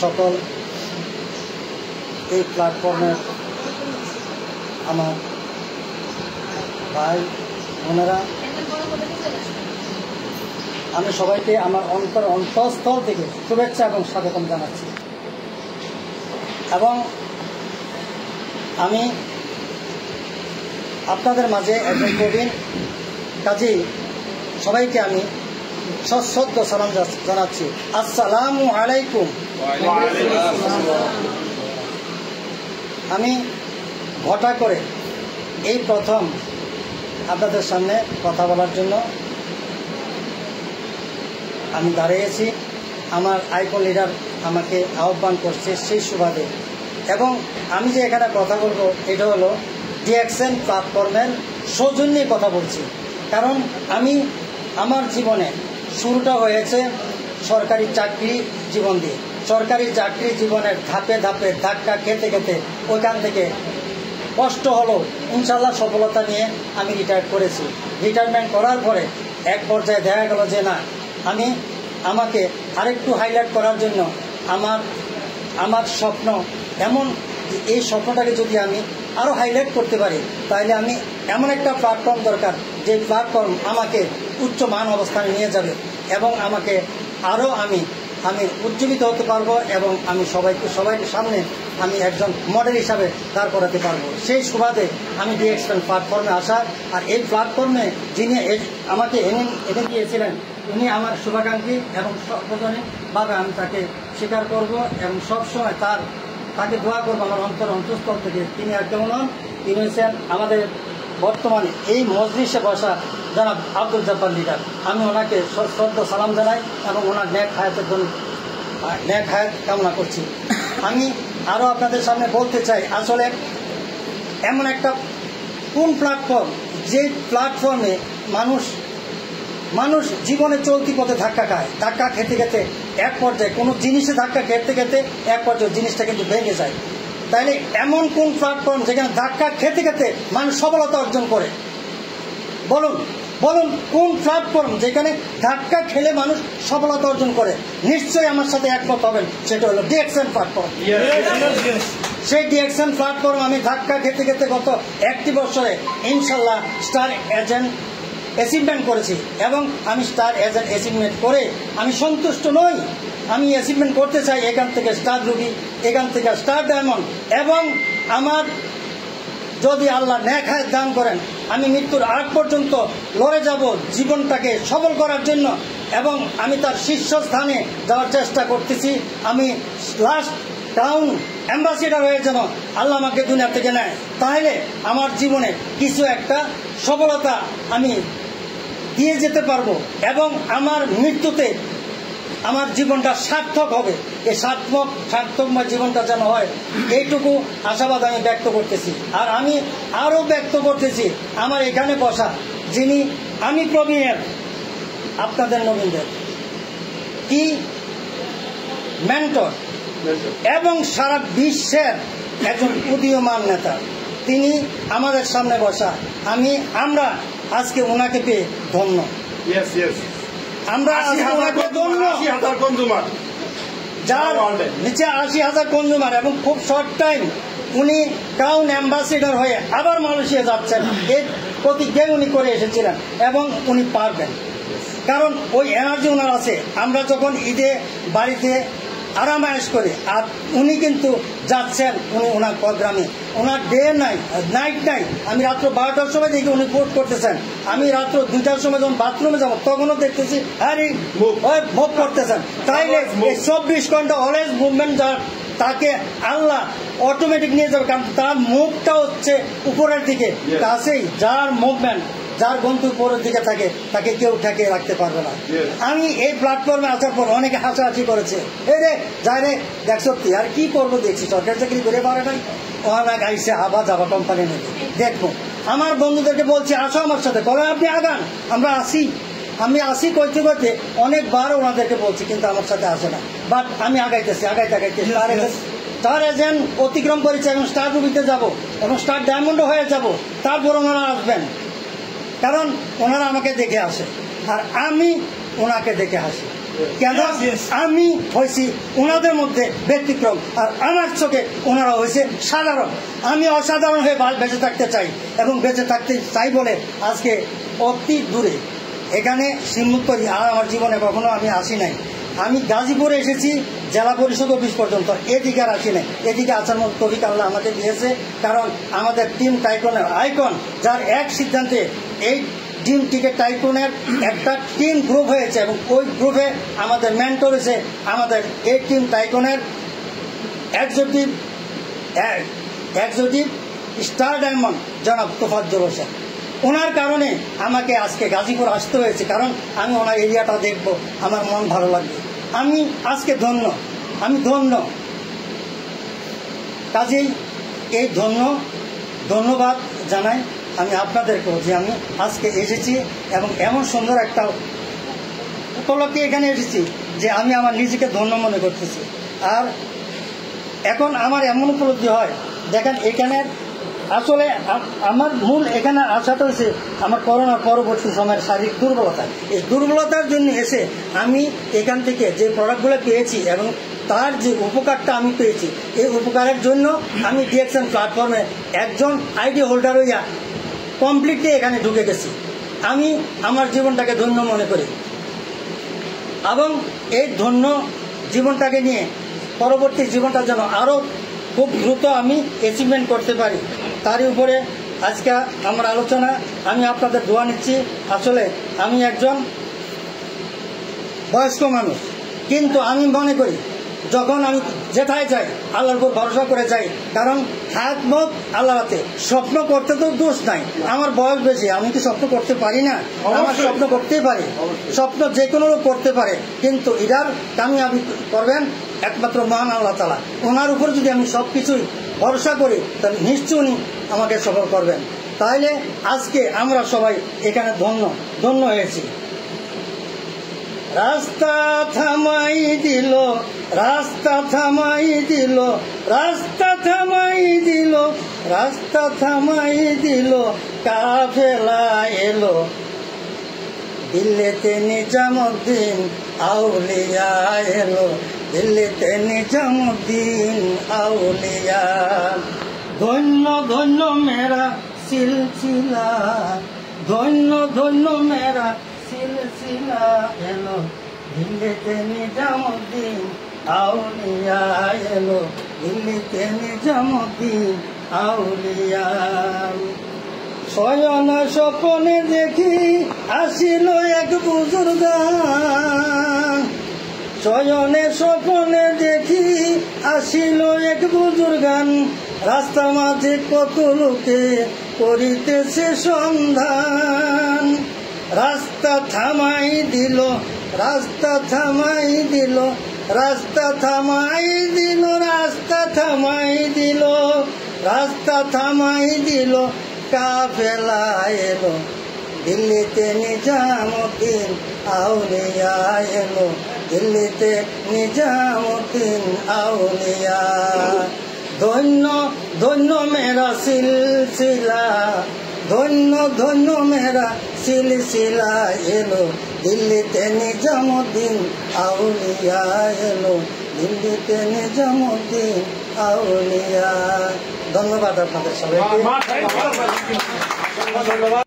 সকল এই প্ল্যাটফর্মের আমার ভাই বোনেরা, আমি সবাইকে আমার অন্তঃস্থল থেকে শুভেচ্ছা এবং স্বাগতম জানাচ্ছি। এবং আমি আপনাদের মাঝে একজন প্রবীণ, কাজী সবাইকে আমি সশ্রদ্ধ সালাম জানাচ্ছি। আসসালামু আলাইকুম। আমি ঘটা করে এই প্রথম আপনাদের সামনে কথা বলার জন্য আমি দাঁড়িয়েছি। আমার আইকন লিডার আমাকে আহ্বান করছে সেই সুবাদে, এবং আমি যে এখানে কথা বলবো এটা হলো ডিএক্সএন প্ল্যাটফর্মের সৌজন্যে কথা বলছি। কারণ আমি আমার জীবনে শুরুটা হয়েছে সরকারি চাকরি জীবন দিয়ে। সরকারি চাকরি জীবনের ধাপে ধাপে ধাক্কা খেতে খেতে ওইখান থেকে কষ্ট হলো ইনশাল্লাহ সফলতা নিয়ে আমি রিটায়ার করেছি। রিটায়ারমেন্ট করার পরে এক পর্যায়ে দেখা গেল যে না, আমাকে আরেকটু হাইলাইট করার জন্য আমার স্বপ্ন এমন, এই স্বপ্নটাকে যদি আমি আরও হাইলাইট করতে পারি তাহলে আমি এমন একটা প্ল্যাটফর্ম দরকার যে প্ল্যাটফর্ম আমাকে উচ্চ মান অবস্থানে নিয়ে যাবে এবং আমাকে আরও আমি উজ্জীবিত হতে পারবো এবং আমি সবাইকে সামনে আমি একজন মডেল হিসাবে দাঁড় করাতে পারবো। সেই সুবাদে আমি ডিএক্সএন প্ল্যাটফর্মে আসা। আর এই প্ল্যাটফর্মে যিনি আমাকে এনে দিয়েছিলেন উনি আমার শুভাকাঙ্ক্ষী এবং সর্বজনীনভাবে আমি তাকে স্বীকার করব এবং সবসময় তাকে দোয়া করবো আমার অন্তঃস্থল থেকে। তিনি আর কেমন হন, তিনি হচ্ছেন আমাদের বর্তমানে এই মজলিসে বসা জনাব আব্দুল জব্বার লিডার। আমি ওনাকে শ্রদ্ধা সালাম জানাই এবং ওনার ন্যাক হায়াত কামনা করছি। আমি আরও আপনাদের সামনে বলতে চাই, আসলে এমন একটা কোন প্ল্যাটফর্ম, যে প্ল্যাটফর্মে মানুষ জীবনে চলতি পথে ধাক্কা খেতে খেতে এক পর্যায়ে কোনো জিনিসে ধাক্কা খেতে খেতে এক পর্যায়ে জিনিসটা কিন্তু ভেঙে যায়। তাইলে এমন কোন প্ল্যাটফর্ম যেখানে ধাক্কা খেতে খেতে মানুষ সফলতা অর্জন করে? বলুন কোন প্ল্যাটফর্ম যেখানে ধাক্কা খেলে মানুষ সফলতা অর্জন করে? নিশ্চয়ই আমার সাথে একমত হবেন, সেটা হলো ডিএক্সএন প্ল্যাটফর্ম। সেই ডিএক্সএন প্ল্যাটফর্ম আমি ধাক্কা খেতে খেতে গত 1টি বছরে ইনশাল্লাহ স্টার এজেন্ট অ্যাচিভমেন্ট করেছি এবং আমি স্টার এজেন্ট অ্যাচিভমেন্ট করে আমি সন্তুষ্ট নই। আমি অ্যাচিভমেন্ট করতে চাই এখান থেকে স্টার রুবি, এখান থেকে স্টার ডায়মন্ড, এবং আমার যদি আল্লাহ ন্যাক হায়াত দান করেন আমি মৃত্যুর আগ পর্যন্ত লড়ে যাব জীবনটাকে সফল করার জন্য, এবং আমি তার শীর্ষস্থানে যাওয়ার চেষ্টা করতেছি। আমি লাস্ট টাউন অ্যাম্বাসিডার হয়ে যেন আল্লাহ আমাকে দুনিয়া থেকে নেয়, তাহলে আমার জীবনে কিছু একটা সফলতা আমি দিয়ে যেতে পারবো এবং আমার মৃত্যুতে আমার জীবনটা সার্থক হবে। এই সার্থকময় জীবনটা যেন হয়, এইটুকু আশাবাদ আমি ব্যক্ত করতেছি। আর আমি আরও ব্যক্ত করতেছি আমার এখানে বসা যিনি আমি প্রবীণের, আপনাদের নবীনদের কি মেন্টর এবং সারা বিশ্বের একজন উদীয়মান নেতা, তিনি আমাদের সামনে বসা। আমরা আজকে ওনাকে পেয়ে ধন্য। আমরা যার নিচে 80,000 কনজুমার এবং খুব শর্ট টাইম উনি ক্রাউন অ্যাম্বাসিডার হয়ে আবার মালয়েশিয়া যাচ্ছেন, এই প্রতিজ্ঞায় উনি করে এসেছিলেন এবং উনি পারবেন, কারণ ওই এনার্জি ওনার আছে। আমরা যখন ঈদে বাড়িতে আরামায়েশ করি আর উনি কিন্তু যাচ্ছেন, ওনার প্রোগ্রামে ওনার ডে নাই নাইট নাই। আমি রাত্র 12টার সময় দেখি উনি পোস্ট করতেছেন, আমি রাত্র 2টার সময় যখন বাথরুমে যাবো তখনও দেখতেছি আরে মুভ করতেছেন। তাইলে 24 ঘন্টা অলওয়েজ মুভমেন্ট, তাকে আল্লাহ অটোমেটিক নিয়ে যাবে, কারণ তার মুভটা হচ্ছে উপরের দিকে। কাছেই যার মুভমেন্ট, যার গন্তব্য উপরের দিকে থাকে তাকে কেউ ঠেকিয়ে রাখতে পারবে না। আমি এই প্ল্যাটফর্মে আসার পর অনেকে হাসাহাসি করেছে, এই রে যাই রে দেখ সত্যি আর কি করবো, দেখছি সরকারি চাকরি করে পারে নাই, ওখানে গাইছে আবার যাবা কোম্পানি নেবে দেখবো। আমার বন্ধুদেরকে বলছি আসো আমার সাথে, বলে আপনি আগান, আমরা আসি। আমি আসি কইতে কইতে অনেকবার ওনাদেরকে বলছি, কিন্তু আমার সাথে আসে না। বাট আমি আগাইতে স্টার এজেন্ট অতিক্রম করেছে এবং স্টার রুবিতে যাব এবং স্টার ডায়মন্ডও হয়ে যাব, তারপর ওনারা আসবেন, কারণ ওনারা আমাকে দেখে আসে আর আমি ওনাকে দেখে হাসি। কেন আমি হয়েছি ওনাদের মধ্যে ব্যতিক্রম, আর আমার চোখে ওনারা হয়েছে সাধারণ। আমি অসাধারণ হয়ে বেঁচে থাকতে চাই এবং বেঁচে থাকতে চাই বলে আজকে অতি দূরে এখানে শিমুলতলি আর আমার জীবনে কখনো আমি আসি নাই। আমি গাজীপুরে এসেছি জেলা পরিষদ অফিস পর্যন্ত, এদিকে আর আসি নাই। এদিকে আসার মতো তৌফিক আল্লাহ আমাকে দিয়েছে, কারণ আমাদের টিম টাইকনের আইকন, যার এক সিদ্ধান্তে এই টিম টিকে টাইকনের একটা টিম গ্রুপ হয়েছে এবং ওই গ্রুপে আমাদের মেন্টর হয়েছে আমাদের এই টিম টাইকনের এক্সিকিউটিভ স্টার ডায়মন্ড জনাব তোফাজ্জল হোসেন। ওনার কারণে আমাকে আজকে গাজীপুর আসতে হয়েছে, কারণ আমি ওনার এরিয়াটা দেখব, আমার মন ভালো লাগবে। আমি আজকে আমি ধন্য। কাজেই এই ধন্যবাদ জানাই আমি আপনাদেরকেও যে আমি আজকে এসেছি এবং এমন সুন্দর একটা উপলক্ষে এখানে এসেছি যে আমি আমার নিজেকে ধন্য মনে করতেছি। আর এখন আমার এমন উপলব্ধি হয়, দেখেন এখানের আসলে আমার মূল এখানে আসাটা হচ্ছে আমার করোনার পরবর্তী সময়ের শারীরিক দুর্বলতা। এই দুর্বলতার জন্য এসে আমি এখান থেকে যে প্রোডাক্টগুলো পেয়েছি এবং তার যে উপকারটা আমি পেয়েছি, এই উপকারের জন্য আমি ডিএক্সএন প্ল্যাটফর্মে একজন আইডি হোল্ডার হইয়া কমপ্লিটলি এখানে ঢুকে গেছি। আমি আমার জীবনটাকে ধন্য মনে করি এবং এই ধন্য জীবনটাকে নিয়ে পরবর্তী জীবনটার জন্য আরও খুব দ্রুত আমি অ্যাচিভমেন্ট করতে পারি, তারই উপরে আজকে আমার আলোচনা। আমি আপনাদের দোয়া নিচ্ছি। আসলে আমি একজন বয়স্ক মানুষ, কিন্তু আমি মনে করি যখন আমি যেথায় যাই আল্লাহর উপর ভরসা করে যাই, কারণ হায়াত মত আল্লাহর হাতে। স্বপ্ন করতে তো দোষ নাই, আমার বয়স বেশি, আমি কি স্বপ্ন করতে পারি না? আমার স্বপ্ন করতেই পারি, স্বপ্ন যে কোনো লোক করতে পারে, কিন্তু এটার কামিয়াবি করবেন একমাত্র মহান আল্লাহ তাআলা। ওনার উপর যদি আমি সব কিছুই ভরসা করি তাহলে নিশ্চয়ই উনি আমাকে সফল করবেন। তাইলে আজকে আমরা সবাই এখানে ধন্য হয়েছি। রাস্তা থামাই দিল, রাস্তা থামাই দিল, রাস্তা থামাই দিল, রাস্তা থামাই দিল, কাফেলা এলো দিল্লিতে নিজামুদ্দিন আউলিয়া এলো, দিল্লিতে নিজামুদ্দিন আউলিয়া। ধন্য ধন্য মেরা সিলসিলা, ধন্য ধন্য মেরা সিলসিলা এলো, দিল্লিতে নিজামুদ্দিন আউলিয়া এলো, দিল্লিতে নিজামুদ্দিন আউলিয়া। শয়ন স্বপনে দেখি আসিল এক বুজুর্গ, শয়নে স্বপনে দেখি আসিল এক বুজুর্গান, রাস্তা মাঝে কত লোকে করিতেছে সন্ধান। রাস্তা থামাই দিল, রাস্তা থামাই দিল, রাস্তা থামাই দিল, রাস্তা থামাই দিল, রাস্তা থামাই দিল, কাফেলা এলো দিল্লিতে নিজামুদ্দিন আউলিয়া এলো, দিল্লিতে নিজামুদ্দিন আউলিয়া। ধন্য ধন্য মেরা সিলসিলা, ধন্য ধন্য মেরা সিলসিলা এলো, দিল্লিতে নিজামুদ্দিন আউলিয়া এলো, দিল্লিতে নিজামুদ্দিন আউলিয়া। ধন্যবাদ আপনাদের সবাইকে।